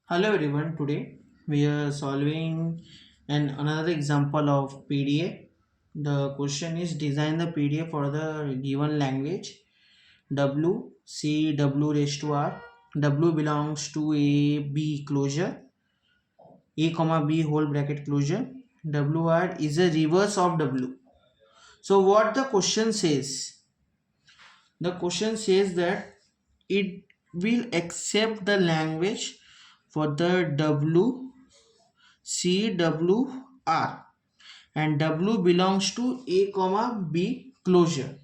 Hello everyone, today we are solving another example of PDA. The question is design the PDA for the given language W, C, W raised to R. W belongs to A, B closure, A comma B whole bracket closure. WR is a reverse of W. So what the question says? The question says that it will accept the language for the W C W R and W belongs to A comma B closure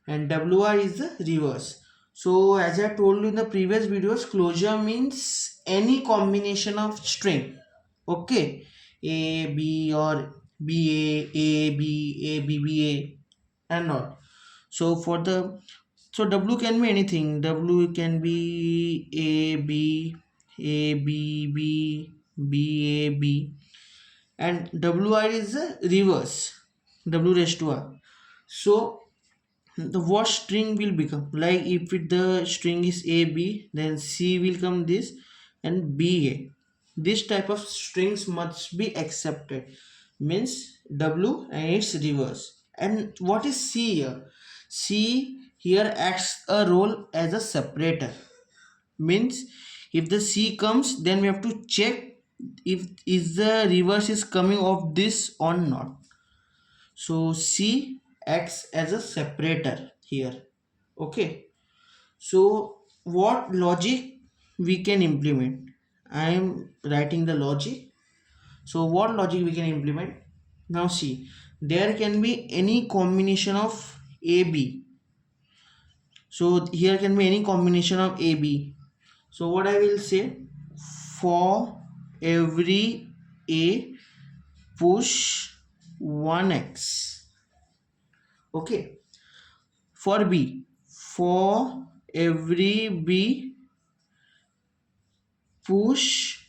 and WR is the reverse. So as I told you in the previous videos, closure means any combination of string. Okay, A B or B A B and all. So W can be anything. W can be A B B B A B and WR is the reverse, W raised to R. So the what string will become, like if the string is AB, then C will come this and BA. This type of strings must be accepted, means W and its reverse. And what is C here? C here acts a role as a separator, means if the C comes, then we have to check if is the reverse is coming of this or not. So C acts as a separator here. Okay, so what logic we can implement? I am writing the logic. So what logic we can implement? Now see, there can be any combination of AB. So here can be any combination of AB. So what I will say, for every A push 1x. Okay, for B, for every B push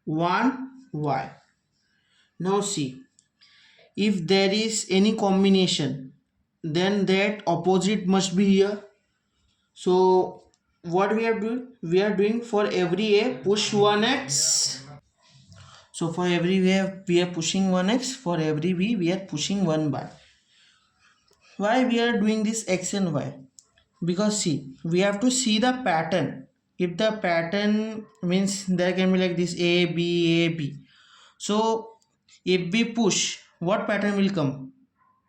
1y. Now see, if there is any combination, then that opposite must be here. So what we are doing? We are doing for every A push 1x. So for every way we are pushing 1x, for every b we are pushing 1y. Why we are doing this x and y? Because see, we have to see the pattern. If the pattern means there can be like this a b a b. So if we push, what pattern will come?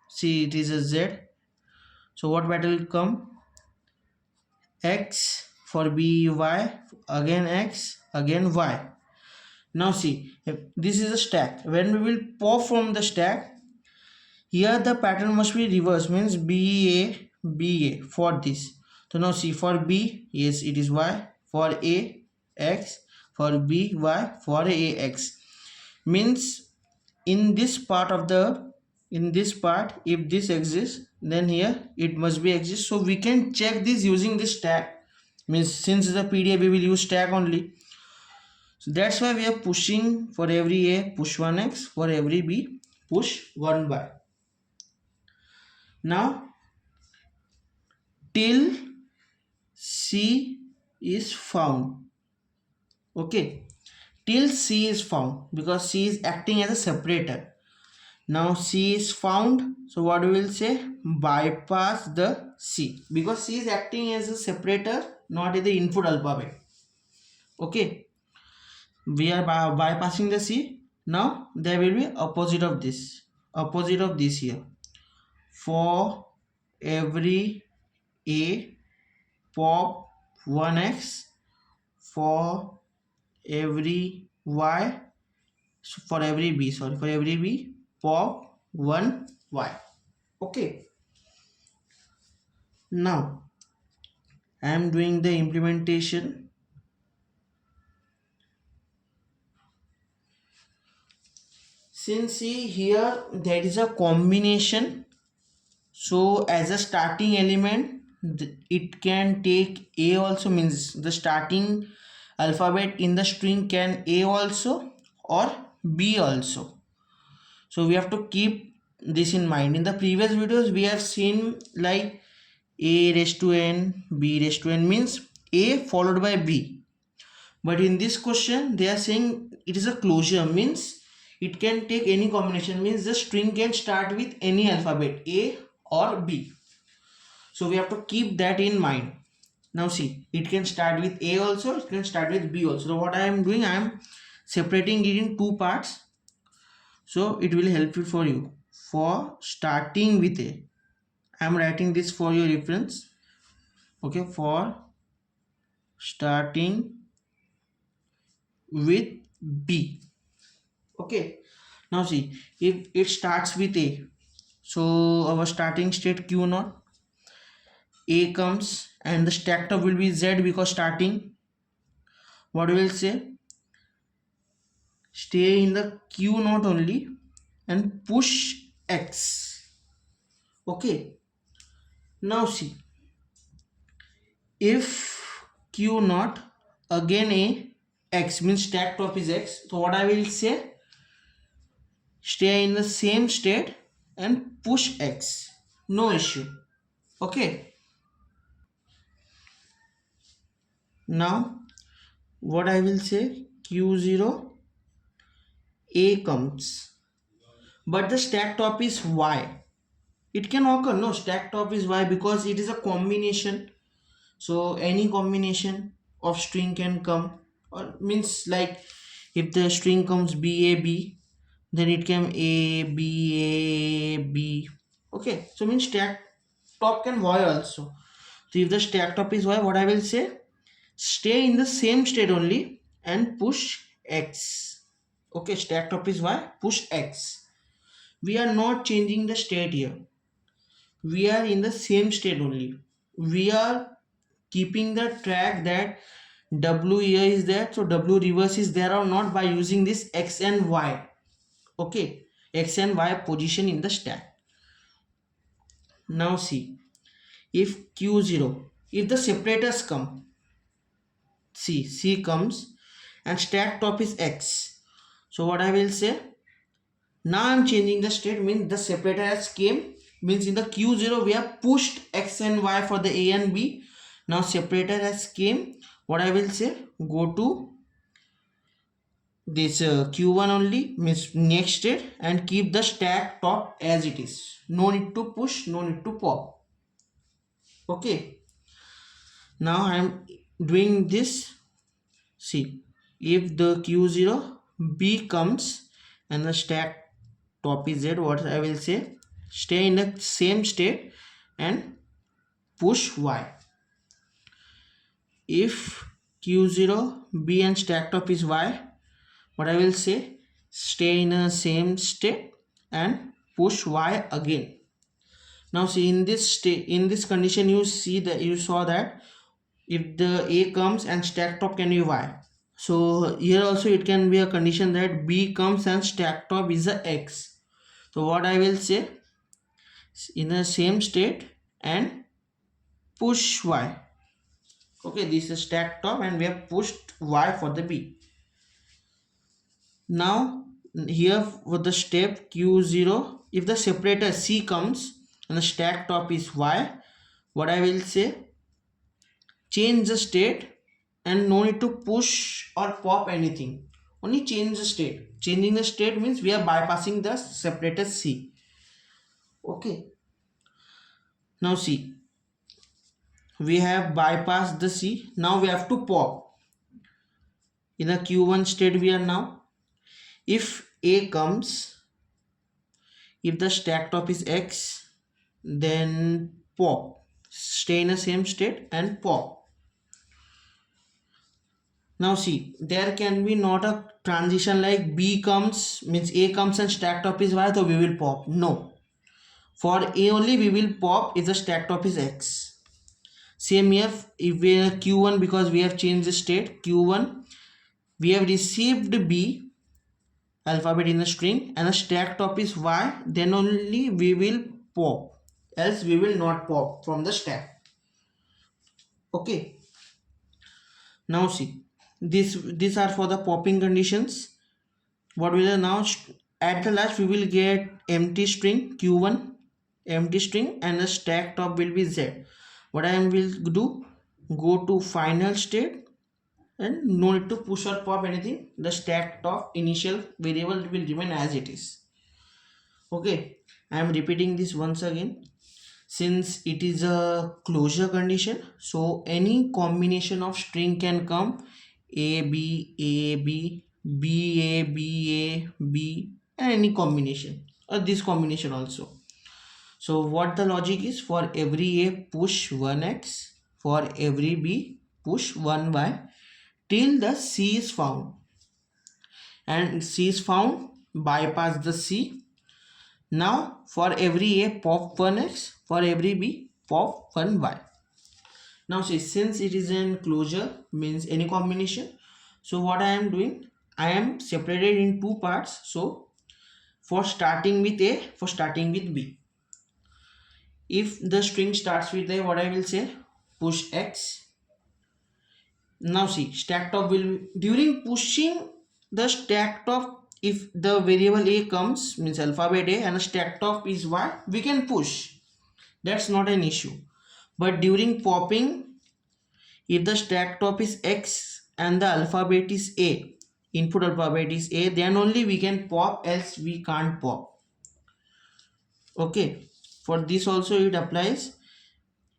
See, it is a z. So what pattern will come? X for b y, again x, again y. Now see, if this is a stack. When we will pop from the stack, here the pattern must be reverse, means BA for this. So now see, for B, yes, it is Y, for A, X, for B, Y, for A, X. Means in this part, if this exists, then here it must be exist. So we can check this using this stack. Means since the PDA we will use stack only. So that's why we are pushing for every A push 1x, for every B push 1y. Now till C is found. Okay, till C is found, because C is acting as a separator. Now C is found, so what we will say, bypass the C, because C is acting as a separator, not in the input alphabet. Okay, we are bypassing the C. Now there will be opposite of this here. For every A pop 1x, for every y, for every b, for every b pop 1y. Okay, now I am doing the implementation. Since see here there is a combination, so as a starting element it can take A also, means the starting alphabet in the string can A also or B also. So we have to keep this in mind. In the previous videos we have seen like A raised to n, B raised to n, means A followed by B. But in this question they are saying it is a closure, means it can take any combination, means the string can start with any alphabet A or B. So we have to keep that in mind. Now see, it can start with A also, it can start with B also. So what I am doing, I am separating it in two parts, so it will help you for you. For starting with A, I am writing this for your reference. Okay, for starting with B. Okay, now see, if it starts with A, so our starting state Q naught, A comes and the stack top will be Z because starting. What we will say, stay in the Q naught only and push X. Okay, now see, if Q naught again A, X means stack top is X, so what I will say, stay in the same state and push X, no issue. Okay, now what I will say, Q0 A comes, but the stack top is Y. It can occur, no, stack top is Y because it is a combination. So any combination of string can come, or means like if the string comes BAB, then it can ABAB. Okay, so means stack top can Y also. So if the stack top is Y, what I will say, stay in the same state only and push X. Okay, stack top is Y, push X. We are not changing the state here, we are in the same state only. We are keeping the track that W here is there, so W reverse is there or not by using this X and Y. Okay, X and Y position in the stack. Now see, if Q0, if the separators come, see, C comes and stack top is X, so what I will say, now I'm changing the state, means the separator has came, means in the Q0 we have pushed X and Y for the A and B. Now separator has came, what I will say, go to this Q1 only, means next state, and keep the stack top as it is, no need to push, no need to pop. Okay, now I am doing this. See, if the Q0 B comes and the stack top is Z, what I will say, stay in the same state and push Y. If Q0 B and stack top is Y, what I will say, stay in the same state and push Y again. Now see, in this state, in this condition, you see that you saw that if the A comes and stack top can be Y, so here also it can be a condition that B comes and stack top is a X. So what I will say, in the same state and push Y. Okay, this is stack top and we have pushed Y for the B. Now here for the step Q0, if the separator C comes and the stack top is Y, what I will say, change the state and no need to push or pop anything, only change the state. Changing the state means we are bypassing the separator C. Okay, now see, we have bypassed the C, now we have to pop. In a Q1 state we are now, if A comes, if the stack top is X, then pop, stay in the same state and pop. Now see, there can be not a transition like B comes, means A comes and stack top is Y, so we will pop. No, for A only we will pop if the stack top is X. Same here, if we are Q1, because we have changed the state, Q1 we have received B alphabet in the string and the stack top is Y, then only we will pop, else we will not pop from the stack. Okay, now see, these are for the popping conditions. What will now, at the last we will get empty string Q1, empty string, and the stack top will be Z. What I will do, go to final state and no need to push or pop anything. The stack of initial variable will remain as it is. Okay, I am repeating this once again. Since it is a closure condition, so any combination of string can come, a b a b b a b a b, and any combination, or this combination also. So what the logic is, for every a push 1x, for every b push 1y till the c is found, and c is found, bypass the c. Now for every a pop 1x, for every b pop 1y. Now see, since it is an closure, means any combination, so what I am doing, I am separated in two parts. So for starting with a, for starting with b, if the string starts with a, what I will say, push x. Now see, stack top will, during pushing the stack top, if the variable a comes, means alphabet a, and a stack top is y, we can push, that's not an issue. But during popping, if the stack top is x and the alphabet is a, input alphabet is a, then only we can pop, else we can't pop. Okay, for this also it applies.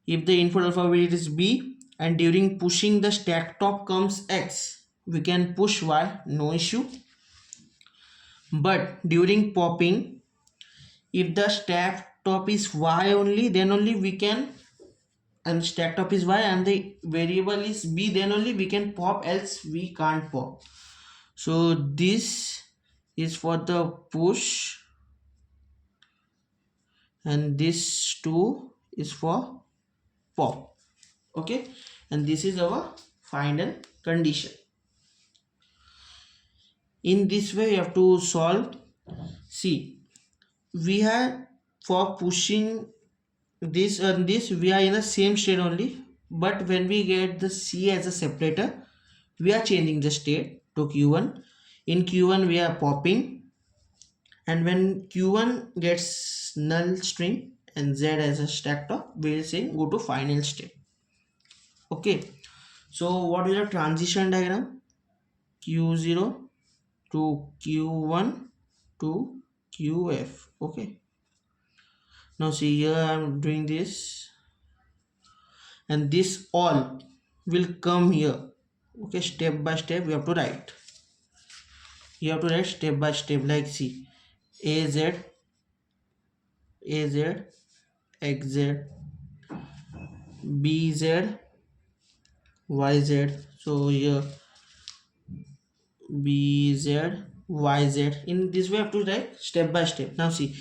If the input alphabet is b and during pushing the stack top comes x, we can push y, no issue. But during popping, if the stack top is y only, then only we can, and stack top is y and the variable is b, then only we can pop, else we can't pop. So this is for the push, and this too is for pop. Okay, and this is our final condition. In this way you have to solve. See, we have, for pushing this and this, we are in the same state only, but when we get the c as a separator, we are changing the state to q1. In q1 we are popping, and when q1 gets null string and z as a stack top, we will say go to final state. Okay, so what is the transition diagram? q0 to q1 to qf. Okay, now see, here I am doing this, and this all will come here. Okay, step by step we have to write. You have to write step by step, like see, az, xz, bz, yz. So here bz, yz. In this way, I have to write step by step. Now see,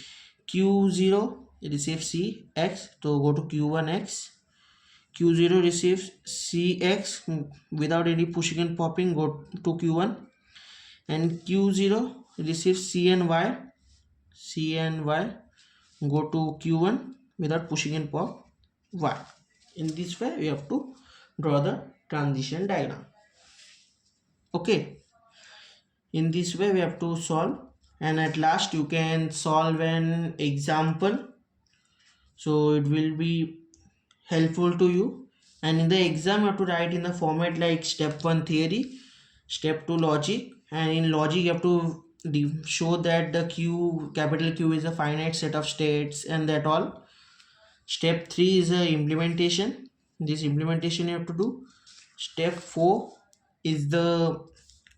q0 receives cx, so go to q1x. q0 receives cx without any pushing and popping, go to q1. And q0 receives c and y, go to q1 without pushing and pop y. In this way, we have to draw the transition diagram. Okay, in this way we have to solve, and at last you can solve an example, so it will be helpful to you. And in the exam you have to write in the format like step 1 theory, step 2 logic, and in logic you have to show that the capital Q is a finite set of states and that all. Step 3 is a implementation, this implementation you have to do. Step 4 is the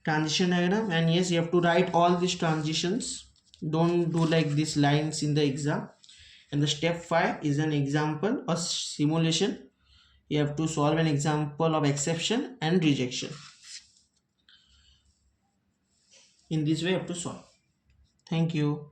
transition diagram, and yes, you have to write all these transitions, don't do like these lines in the exam. And the step 5 is an example or simulation, you have to solve an example of exception and rejection. In this way you have to solve. Thank you.